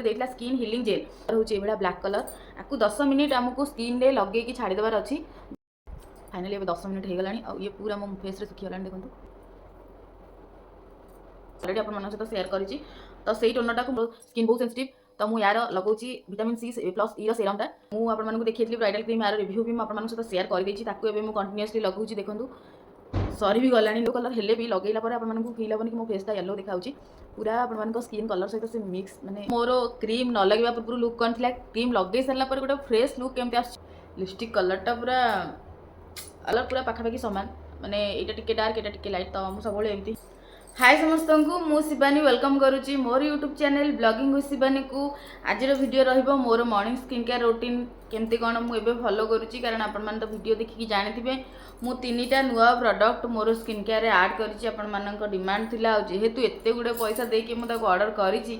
देखला skin healing jail रोचे एभला black colour आपको 10 मिनिट आमको स्किन रे लगे कि छाड़ी देबार अछि। फाइनली अब 10 मिनिट हो गलानी और ये पूरा मो फेस रे सुखी गलानी देखंतु ऑलरेडी अपन मन सहित शेयर करिछि। तो सेही टोनरटा को स्किन बहुत सेंसिटिव तो मु यार लगाउछि विटामिन सी प्लस ई रो सेरमटा मु अपन मन को देखियथि ब्राइडल क्रीम यार रिव्यू भी मु अपन मन सहित शेयर कर देछि। ताकू एबे मु कंटीन्यूअसली लगाउछि देखंतु सरी भी गलानी येलो कलर हेले भी लगेला पर अपन मन को फील हबनी कि मो फेसटा येलो देखाउछि पूरा अपन मन को स्किन कलर सहित से मिक्स माने मोर क्रीम न लगेबा पूरा लुक कोन थिला क्रीम लगे सरला पर गोटे फ्रेश लुक केमते आछ। लिपस्टिक कलरटा पूरा अलग पूरा पाखापाखि समान माने एटा टिके डार्क एटा टिके लाइट तो मु सबले एमती। हाय समस्त को मु शिवानी वेलकम करुच्ची मोर YouTube channel vlogging with Shivani को। आज वीडियो रहिबो मोर मॉर्निंग स्किन केयर रूटीन केमती कौन मु एबे फॉलो करुच्ची कारण आपण मान तो वीडियो देखि जानिथिबे मु तीनटा नुआ प्रोडक्ट मोर स्किन केयर रे ऐड करिछि। आपण मानक डिमांड थिला जेहेतु एते गुडे पैसा देके मु ताको ऑर्डर करिछि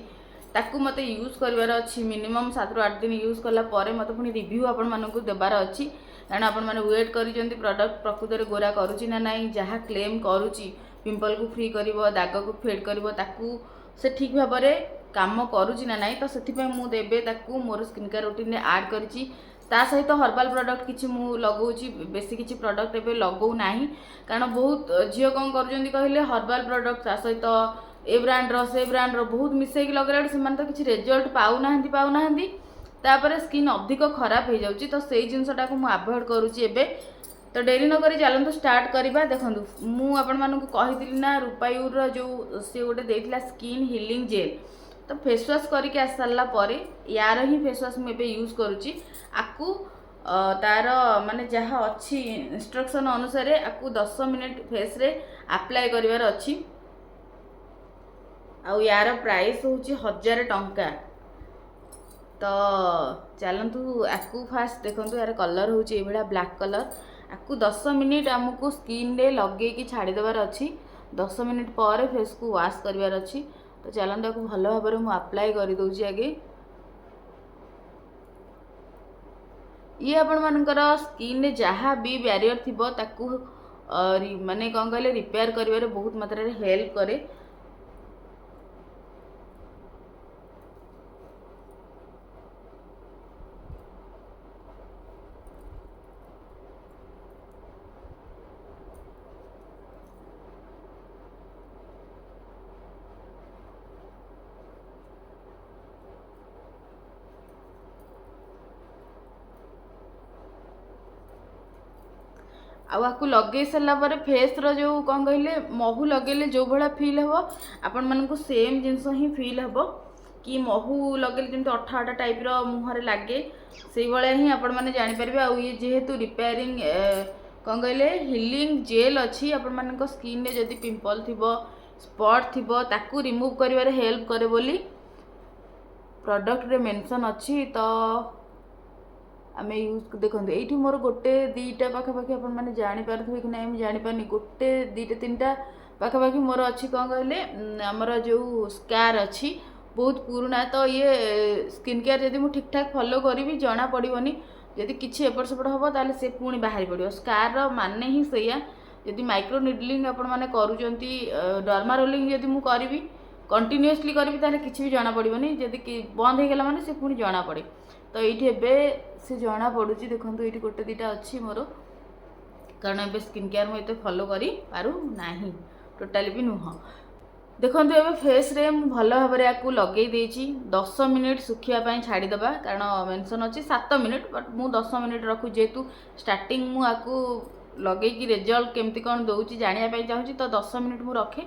ताकू मते यूज करबार अछि मिनिमम 7 ରୁ 8 दिन यूज कला परे मते पुनी रिव्यू आपण मानक देबार अछि कारण आपण माने वेट करिसेंती प्रोडक्ट प्रकृत रे गोरा करूछि ना नाही जहा क्लेम करूछि पिंपल को फ्री करिवो दाग को फेड करिवो ताकू से ठीक भाव में काम करूछि ना नाही। तो सेथिपे मु देबे ताकू मोर स्किन केयर रूटीन रे ऐड करिछि। ता सहित हर्बल प्रोडक्ट किछि मु लगाउछि बेसी किछि प्रोडक्ट एबे लगाउ नाही कारण बहुत झियो कौन करूछंती कहले हर्बल प्रोडक्ट ता सहित ए ब्रांड रो से ब्रांड रो बहुत मिसै कि लगला से मान तो किछि रिजल्ट पाउ नाहंती तापर स्किन अधिक खराब हो जाउछि। तो सेही जिंसटा को मु अवॉइड करूछि एबे। तो डेरी न करी चलतु स्टार्ट करवा। देखो मु आपण मानक कही ना रूपायूर जो सी गोटे देथिला स्किन हिलिंग जेल तो फेस वाश करके आस सारा पर यार ही फेस वाश मुझे यूज करुच्ची आपको तार माने जहाँ अच्छी इंस्ट्रक्शन अनुसार आपको 10 मिनट फेस रे अप्लाई करिवार अच्छी। आउ यार प्राइस हूँ 1000 टंका। तो चलतु आपको फास्ट देखो यार कलर हूँ ये ब्लैक कलर आपको 10 मिनिट आमको स्किन रे लगे कि छाड़ी देबार अच्छी 10 मिनिट पर फेस को वाश करिवार अच्छी। तो चलते आपको भल भाव में मुझे अप्लाई कर दूसरी आगे ये आपण मानकर स्किन रे जहाँ भी बैरियर थी ताकू माने कौन कहले रिपेयर करिवारे बहुत मात्रा रे हेल्प करे। आपको लगे सारापर फेस रो कौन कहले महू लगे जो भाया फिल हे आपण मानक सेम जिनस ही फिल हे कि महू लगे जमी अठा अठा टाइप मुहर लगे से भाया ही आपण मैंने जापर। आ ये जेहेतु रिपेयरिंग कौन कहले हिलिंग जेल अच्छी आपण मानक स्किन रे जदि पिंपल थी स्पॉट थी ताकू रिमूव करिवारे हेल्प करे बोली प्रोडक्ट रे मेंशन अच्छी। तो आम यूज देखो ये मोर गोटे दीटा पाखापाखि आप जापारे कि ना जापारे गोटे दीटा तीन टा पाखापाखि मोर अच्छी कौन कहले आमर जो स्कार अच्छी बहुत पुराना। तो ये स्किन केयर जब मुझे ठीक ठाक फॉलो करी जना पड़ोनी जदि किसी एपट सेपट हम ताले से पुणी बाहरी पड़ो स्कार माने ही सैया जदि माइक्रो निडलिंग आपण मैंने करूँगी डर्मा रोलिंग जदि मुझे करी कंटिन्यूअसली करी ताले किसी भी जना पड़ोनी जदि बंद हो गला माने से पुणी जना पड़े। तो ये से जना पड़ुची देखो ये गोटे दीटा अच्छी मोर कारण ए स्किन केयर मुझे फॉलो करी पारू नाही टोटाली भी नुह। देखो ये फेस रे मु भल भाव में आपको लगे 10 मिनिट सुखापी छाड़ीदबा कारण मेंशन अच्छी 7 मिनिट बट मु 10 मिनिट रखु जेहेतु स्टार्टिंग मुझे लगे कि रिजल्ट केमती कौन दूसरी जानापी चाहूँगी। तो 10 मिनिट मु रखे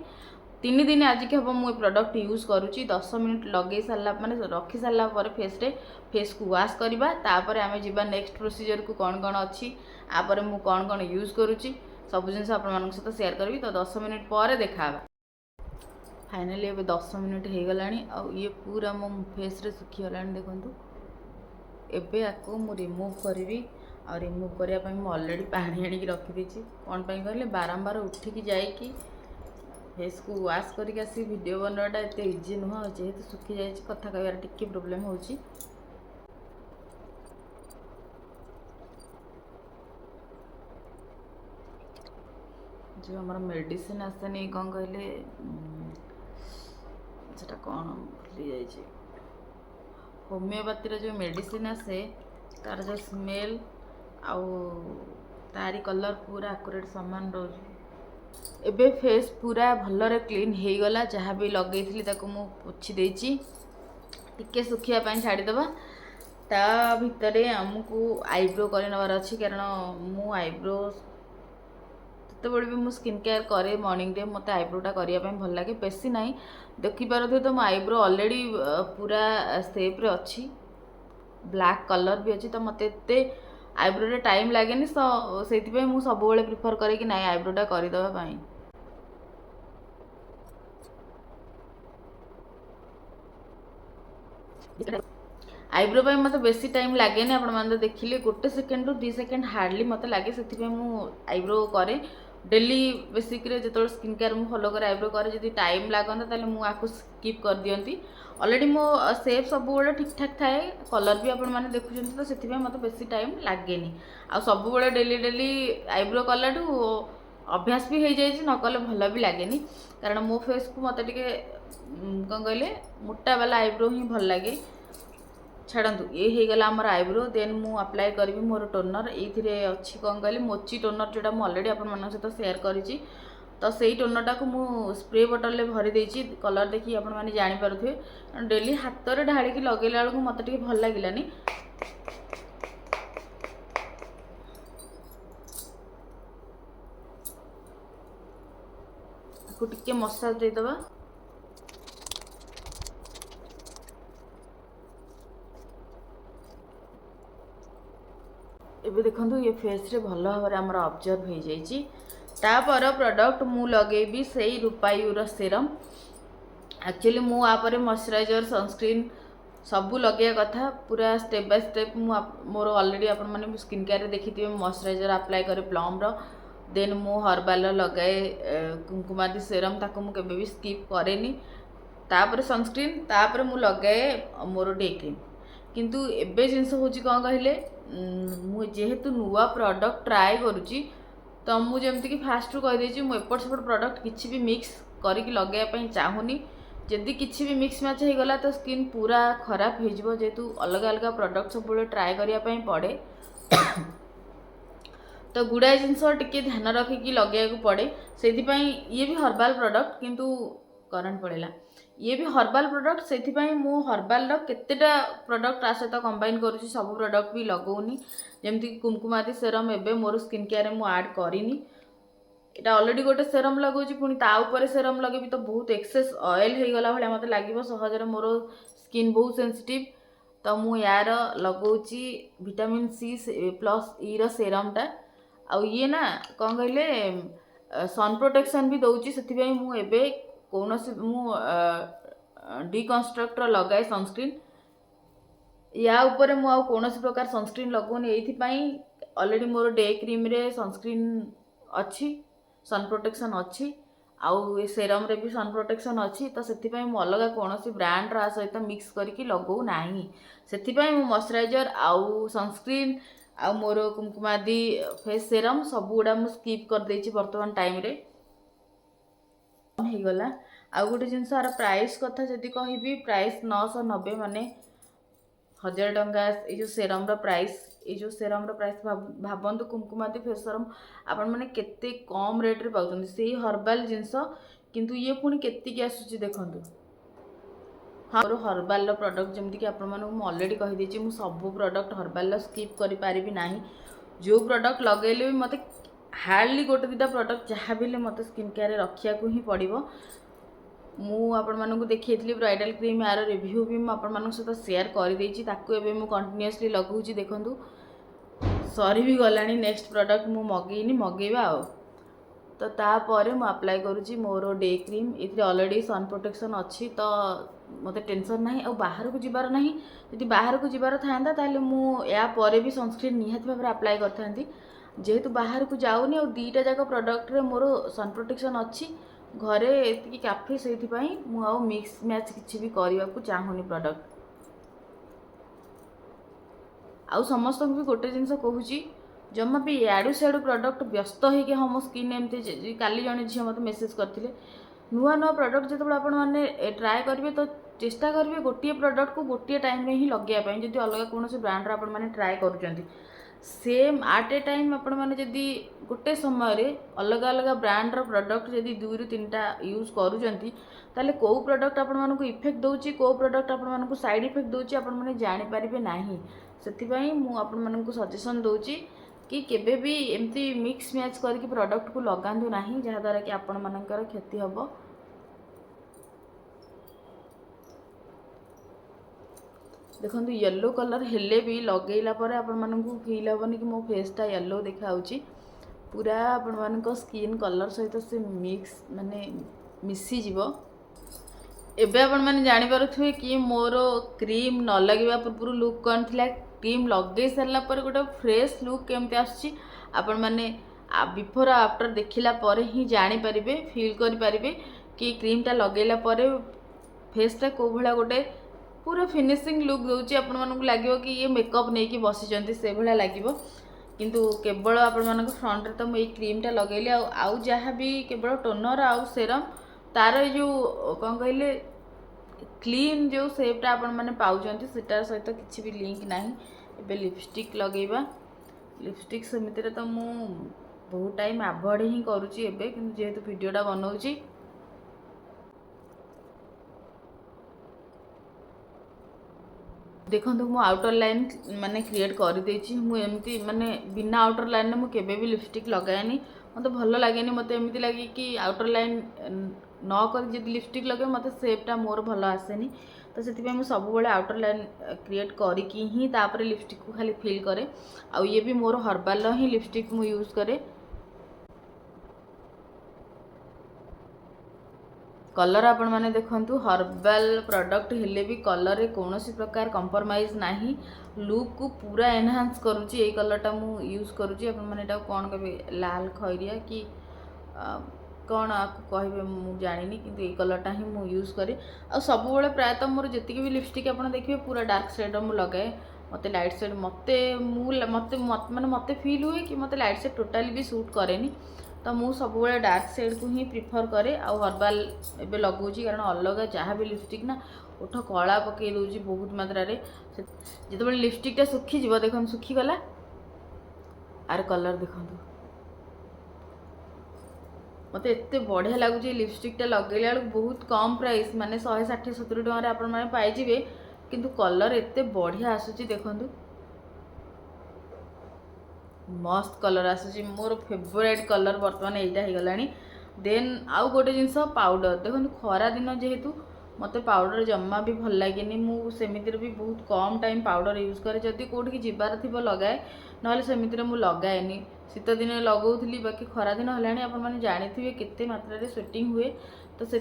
3 दिन आज के हम मुझे प्रोडक्ट यूज करुच्ची 10 मिनिट लगे सारा माने रखी सारा पर फेस रे फेस को वाश करवा तापर आम जा नेक्स्ट प्रोसीजर को कौन कौन अच्छी आपर मु कौन कौन यूज करुच्ची सब जिन आप सहित शेयर करी। तो 10 मिनिट पर देखा फाइनली अब 10 मिनिट हो गला ये पूरा मो फेस रे सुखी गला देखो एबे आपको मु रिमूव करी और रिमूव करने ऑलरेडी पानी आनिक रखी कौन कहले बारंबार उठिकी जाइकी फेस को वाश करके आसी वीडियो बनाटा एत इजी नुह जेहेतु सुखी जाए कथा कहार टिके प्रोब्लेम हो जो हमारा मेडिसिन आसेनी कौन कहले कौन भूली जाइए होमियोपैथी जो मेडिसिन आसे तार जो स्मेल आउ तारी कलर पूरा आकुरेट सामान रोज एबे फेस पूरा भलरे क्लीन हो गला। जहाँ भी लगे ताको मु पोछि देछि टिके सुखिया पाई छाड़ी दबा। ता भितरे हमको आईब्रो कर नवार अच्छी कारण मु आईब्रो जितेबाला भी मुझे स्किन केयर करे मॉर्निंग रे मत आईब्रोटा करने भल लगे बेसी ना देखिपे तो मो आईब्रो ऑलरेडी पूरा सेप रे अच्छी ब्लैक कलर भी अच्छी तो मत आईब्रो रे टाइम लगे तो से सब प्रिफर करे कि ना आईब्रोटा करदेवाई। आईब्रो पे मत बेसी टाइम लगे नहीं आपण तो देखिले गोटे सेकेंड रु 2 सेकेंड हार्डली मत लगे से मु आईब्रो करे डेली बेसिक रे जो स्किन केयर मु फॉलो करे आईब्रो करे जदि टाइम लागंता ताले मु आकु स्किप कर दियंती। ऑलरेडी मो सेप सब बेले ठीक ठाक थाए कलर भी आपण माने देखुछन तो सेति मत बेसी टाइम लागेनी आ सब बेले डेली डेली आईब्रो कलाटू अभ्यास भी हो जाए न कले भल भी लगेनी कारण मो फेस को मत टिके कौन कहले मोटा वाला आईब्रो ही भल लगे। छाड़ू ये हो गला आमर आईब्रो देन मु अप्लाई करी मोर टोनर ये अच्छी कौन कहले मोची टोनर जोटा मुझे ऑलरेडी आपण सहित सेयार करी तो सही टोनरटा को मु स्प्रे बोतल में भरी देछि कलर देखी आपण माने जानि पारुथे डेली हाथ रे ढाड़ी की लगेला बेलू मत टिके भल लागिलानी। टिके मसाज देदबा एबे देखंतु ये फेस रे भल भाव आमर ऑब्जर्व हो जाइए। तापर प्रोडक्ट मु लगेबी सेई रूपायुर सेरम एक्चुअली मु आपर मॉइस्चराइजर सनस्क्रीन सबू लगे कथा पूरा step by step more already आपण माने स्किन केयर देखिथिबे मॉइस्चराइजर अप्लाई करे प्लम रो देन मु हर्बाल लगाए कुंकुमादी सेरम ताको मु केबे भी स्किप करेनी तापर सनस्क्रीन तापर मु लगाए मोर डे क्रीम किंतु एबे जिनस होची कौन कहले मु जेहेतु नुआ प्रोडक्ट ट्राए करुची तो मुझे कि फास्ट कहीदे मुझे एपट सेपट प्रोडक्ट किसी भी मिक्स करके लगाइए चाहूनी जदि किसी भी मिक्स मैच हो गला तो स्किन पूरा खराब हो जेहेतु अलग अलग प्रोडक्ट सब ट्राए करने पड़े तो गुड़ाए जिनस टिके ध्यान रखिकी लगे पड़े से ये भी हर्बाल प्रोडक्ट किंतु करंट पड़ेगा ये भी हर्बाल प्रोडक्ट से मु हर्बाल केतेटा प्रोडक्ट आ सहित कंबाइन करुँची सब प्रोडक्ट भी लगौनी जमती कुमकुमादी सेरम एबे मोर स्किन केयर में ऐड करिनी एटा ऑलरेडी गोटे सेरम लगौची पुणी ता ऊपर सेरम लगेबी तो बहुत एक्सेस ऑयल हो गला भाई मत लगे सहजरे मोर स्किन बहुत सेंसिटिव तो मु यार लगौची विटामिन सी प्लस ई रो सेरमटा आ ये ना कौन कहले सन प्रोटेक्शन भी दौची से मु एबे कौन मु डिकन्स्ट्रक्टर लगाए सनस्क्रीन या ऊपर मु कौन प्रकार सनस्क्रीन लगौनी ये ऑलरेडी मोर डे क्रीम रे सनस्क्रीन अच्छी सन प्रोटेक्शन अच्छी आउ सेरम रे भी सन प्रोटेक्शन अच्छी तो से मु अलग कौन ब्रांड रा सहित मिक्स करके लगौ नाही से मु मॉइस्चराइजर आउ सनस्क्रीन आ मोर कुमकुमादी फेस सेरम सब गुड़ा मु स्किप कर देछि वर्तमान टाइम रे हो गला। आउ गोटे जिनस यार प्राइस कथा जदि कहबी प्राइस 990 माने 1000 टंका ये जो सेरम रो प्राइस ये जो सेरम रो प्राइस भावंतु कुमकुमादी फेस सेरम आपण माने केते कम रेट रे पाउछन से हर्बाल जिनस किंतु ये पुणी केतिकी आसुची देखंतु। हाँ मोर हर्बाल रो प्रोडक्ट जमती कि आपण मानू ऑलरेडी कहि देछि मु सब प्रोडक्ट हर्बाल स्किप करि पारिबी नाही जो प्रोडक्ट लगेले भी मते हार्डली गोटे दुटा प्रोडक्ट जहाँ भी मत स्किन केयर रखिया को ही पड़ो मु आपण मानू देखी ब्राइडल क्रीम यार रिव्यू भी मुझे सहित सेयार कर कंटिन्यूअसली लगौची देखूँ सरी भी गला नेक्स्ट प्रोडक्ट मु मगेनी मगेबा आ तो तापर मु अप्लाई करुँची मोर डे क्रीम ये ऑलरेडी सन प्रोटेक्शन अच्छी तो मत टेंशन ना और बाहर को जीवार ना जी बाहर को जीवार था ताले मु या पर भी सनस्क्रीन निहाती भाव अप्लाई करथांती जेहेतु बाहर को जाऊनी और दीटा जाक प्रोडक्ट रे मोर सन प्रोटेक्शन अच्छी घरे एति काफी से मु आउ मिक्स मैच किसी भी करने को चाहूनी प्रोडक्ट आउ समस्त भी गोटे जिनस कहूँ जमा भी याडू सियाडू प्रोडक्ट व्यस्त होगी हाँ मो स्किन एमती काली जड़े झील मत मेसेज करते नुआ नुआ प्रोडक्ट जो आप ट्राए करेंगे तो चेष्टा करेंगे गोटे प्रोडक्ट को गोटे टाइम ही लगे जब अलग कौन ब्रांड आपण मैंने ट्राए कर सेम आट ए टाइम आपण मैंने जदि गोटे समय अलग अलग ब्रांड प्रोडक्ट जदि 2 ରୁ 3टा यूज करूँ कौ प्रोडक्ट आपण मानक इफेक्ट दौर कौ प्रोडक्ट आपण मानक साइड इफेक्ट दौर आपण मैंने जानीपारे ना से मुझे मानक सजेसन दूची कि केबे भी एमती मिक्स मैच करके प्रोडक्ट को लगातु ना जहाद्वारा कि आपण मानकर क्षति हम। देखो येलो कलर हेले भी लगेला पर आपण मानक फील हेनी कि मो फेसटा येलो देखा पूरा आपण मानक स्किन कलर सहित से मिक्स माने मिसी जीवो। एबे आपण माने जानि पारुथुए कि मोर क्रीम न लगेबा पूर्व लुक कौन थिला क्रीम लगे सारा पर गोटे फ्रेश लुक केमती आसुची आपण माने बिफोर आफ्टर देखिला पर ही जानि परिबे फील करि परिबे कि क्रीमटा लगेला पर फेसटा को भला गोटे पूरा फिनिशिंग लुक दूची आपण मानक लागिवो कि ये मेकअप नहीं कि बसिचंती से भला लागिवो किंतु केवल आपण मानक फ्रंट रे तो मैं क्रीमटा लगेली आउ जहाँ भी केवल टोनर आउ सेरम तार जो कौन कहले क्लीन जो सेपटा आपण माने पाउचंती सेटार सहित किछि भी लिंक नाही। एबे लिपस्टिक लगेबा लिपस्टिक समिति रे तो मु बहुत टाइम अवॉइड ही करूची एबे किंतु जेहेतु वीडियोटा बनाउची देखो मु आउटर लाइन माने क्रिएट कर देछि मुझे माने बिना आउटर लाइन में मुझे भी लिपस्टिक लगाएनी मत भल लगे मत एमती लगे कि आउटर लाइन न कर जब लिपस्टिक लगे मत सेपटा मोर भल आसेनी तो से मुझे सब आउटर लाइन क्रिएट करके ही तापर लिपस्टिक को खाली फिल करे आउ ये भी मोर हर्बाल ही लिपस्टिक मु यूज करे। कलर आपण माने देखंतु हर्बाल प्रोडक्ट हेले भी कलर रे कौन प्रकार कंप्रोमाइज नाही लुक को पूरा एनहांस करूची ए कलरटा मु यूज करूची आपण माने एटा कोन कहबे लाल खैरिया कि कौन आपको कहबे मु जानिनी किंतु ए कलरटा ही मु यूज करे आ सब बेले प्रायतः मोर जति भी लिपस्टिक आपण देखिबे पूरा डार्क शेड मु लगाए मते लाइट शेड मते माने मते फील हुए कि मते लाइट शेड टोटली भी सूट करेनी तो मुझे सब डार्क शेड को ही प्रिफर करे आउ हर्बाल एबे लगौची कारण अलग जहाँ भी लिपस्टिक ना ओठ कला पकई दूची बहुत मात्रा जिते लिपस्टिकटा सुखीज देखो सुखीगला आर कलर देखो मत एत बढ़िया लगुच लिपस्टिकटा लगेला बहुत कम प्राइस माने 160-170 टकर आपण माने पाइजिबे किंतु कलर एत बढ़िया आसुची देखंतु मस्त कलर आसूची मोर फेवरेट कलर बर्तमान यहीटा हो गलानी। देन आउ गोटे जिनस पाउडर देखो खरा दिन जेहेतु मत पाउडर जमा भी भल लगे मुझे भी बहुत कम टाइम पाउडर यूज करे जदि कौटी जीवार थी लगाए ना सेमिति मु लगाएनी शीत दिन लगौली बाकी खरा दिन है आप जानी केते मात्रा स्वेटिंग हुए तो से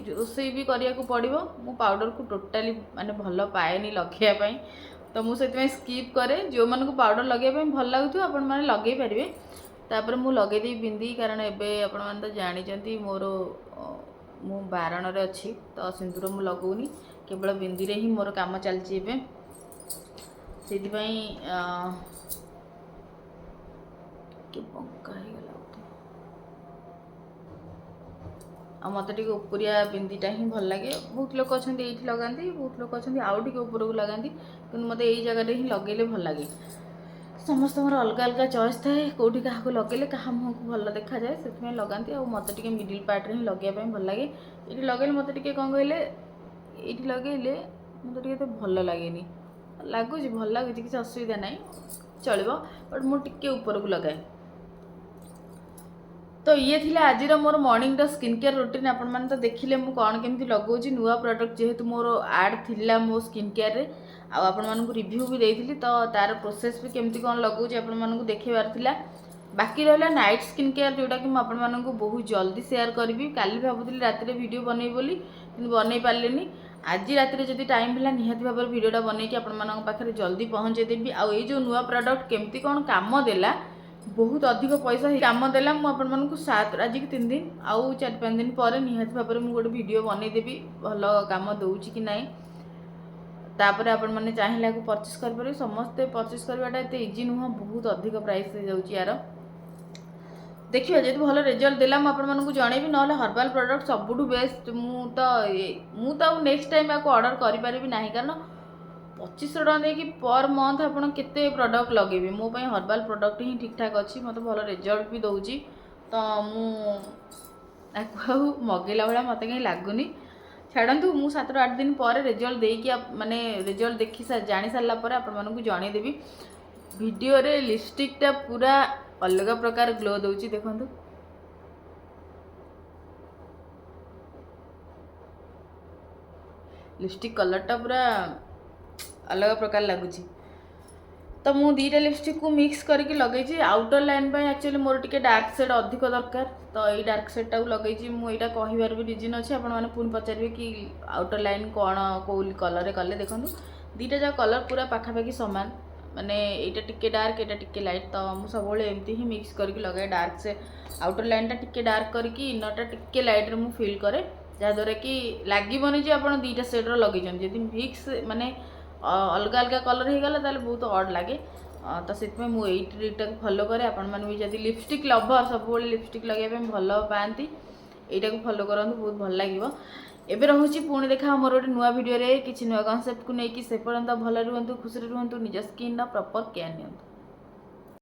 रोसई भी करिया को पड़ो मु पाउडर को टोटाली माने भल पाएनी लगेयापाई तो मुझे स्कीप करे जो मन को पाउडर लगे भल लगुथ आप लगे पारे तापर मु लगे बिंदी कारण एबे आपण मैंने तो जानी मोर मु बारण रे अच्छी तो सिंदूर मु लगौनी केवल बिंदी रे ही मोर काम चलती से मत टे उपरिया बिंदीटा ही भल लगे बहुत लोग अच्छा ये लगाती बहुत लोग अच्छा आउ टे ऊपर को लगाती कि मत यही जगह ही लगेले भल लगे समस्त अलग अलग चॉइस थाए कौटी क्या लगे क्या मुँह को भल देखा जाए से लगाती आ मत टे मिडिल पार्ट में लगाइए भल लगे ये लगे मत टे कौन कहले ये लगेले मत टे भल लगे लगुच भल लगुच किसी असुविधा ना चलो बट मुझे ऊपर को लगाए तो ये थी आज मोर मॉर्निंग स्किन केयर रूटीन आपण मैंने तो देखिले मु कौन केमती लगौची नुआ प्रोडक्ट जेहेतु मोर आड थिला मो स्किन केयर रे आपण मानक रिव्यू भी देइथिली तो तार प्रोसेस भी केमती कौन लगौची आपण मानक देखेबार थिला बाकी रहला नाइट स्किन केयर जोटा कि आपण मानक बहुत जल्दी शेयर करबी काली भाबुथिली राति रे वीडियो बनै बोली किंतु बनै पारलेनी आज राति रे जदी टाइम भेला निहाती भाबर वीडियोटा बनै कि आपण मानक पाखरे जल्दी पहुंचे देबी आ ए जो नुआ प्रोडक्ट केमती कौन काम देला बहुत अधिक पैसा काम देला मुझे 7 आज की 3 दिन आउ 4-5 दिन पर निहाती भाव में गोटे वीडियो बनईदेवी भल काम दूची कि नाई तापर आपण मैंने चाहिए परचेस कर समस्ते परचेस करवाटा इजी नुह बहुत अधिक प्राइस जाऊँगी यार देखिए जब भल रिजल्ट देला मुझे जनइबी ना हर्बाल प्रोडक्ट सबुठ बेस्ट मु नेक्स्ट टाइम आपको ऑर्डर करें ना कारण 2500 टका देकी पर मंथ आपन केते प्रोडक्ट लगेबे मो पई हर्बाल प्रोडक्ट ही ठीक ठाक अच्छी मत भल रिजल्ट भी दौची तो मुझे मगेला भाया मत कहीं लगुनि छाड़ू मु 7-8 दिन पर रिजल्ट देकी माने रिजल्ट देखी जानी सारा पर आपको जनईदेवी वीडियो रे लिपस्टिक टा पूरा अलग प्रकार ग्लो दौची देखंतु लिपस्टिक कलर टा पूरा अलग प्रकार लगुच तो मु दीटा लिपस्टिक को मिक्स करके लगे आउटर लाइन पे एक्चुअली मोर टिके डार्क शेड अधिक दरकार तो ये डार्क शेडटा लगे मुझे कहबार भी रिजन अच्छे आपने पुणी पचारे कि आउटर लाइन कौन कौ कलर कले देखो दीटा जा कलर पूरा पाखापाखि सामान माने यहाँ टिके डार्क यहाँ टिके लाइट तो मुझे सब एमती ही मिक्स करके लगाए डार्क से आउटर लाइन टा टिके डार्क करके इनर टा टिके लाइट रे मु फील करे जहाँद्वारा कि लगे जे आप दीटा सेड्र लगे जब मिक्स माने अलग अलग कलर हो गला ताले बहुत अड लगे तो से मुझे ट्रिक टाक फॉलो करे आपण मैंने भी जब लिपस्टिक लवर सब लिपस्टिक लगे भल पाती यहाँ को फॉलो करूँ बहुत भल लगे एबे रहुची पुणी देखा मोर गोटे नुआ वीडियो रे किसी नुआ कॉन्सेप्ट को लेकिन से पर्यंत भल रुहतु खुशी रुहतु निज स्किन प्रॉपर केयर नियंतु।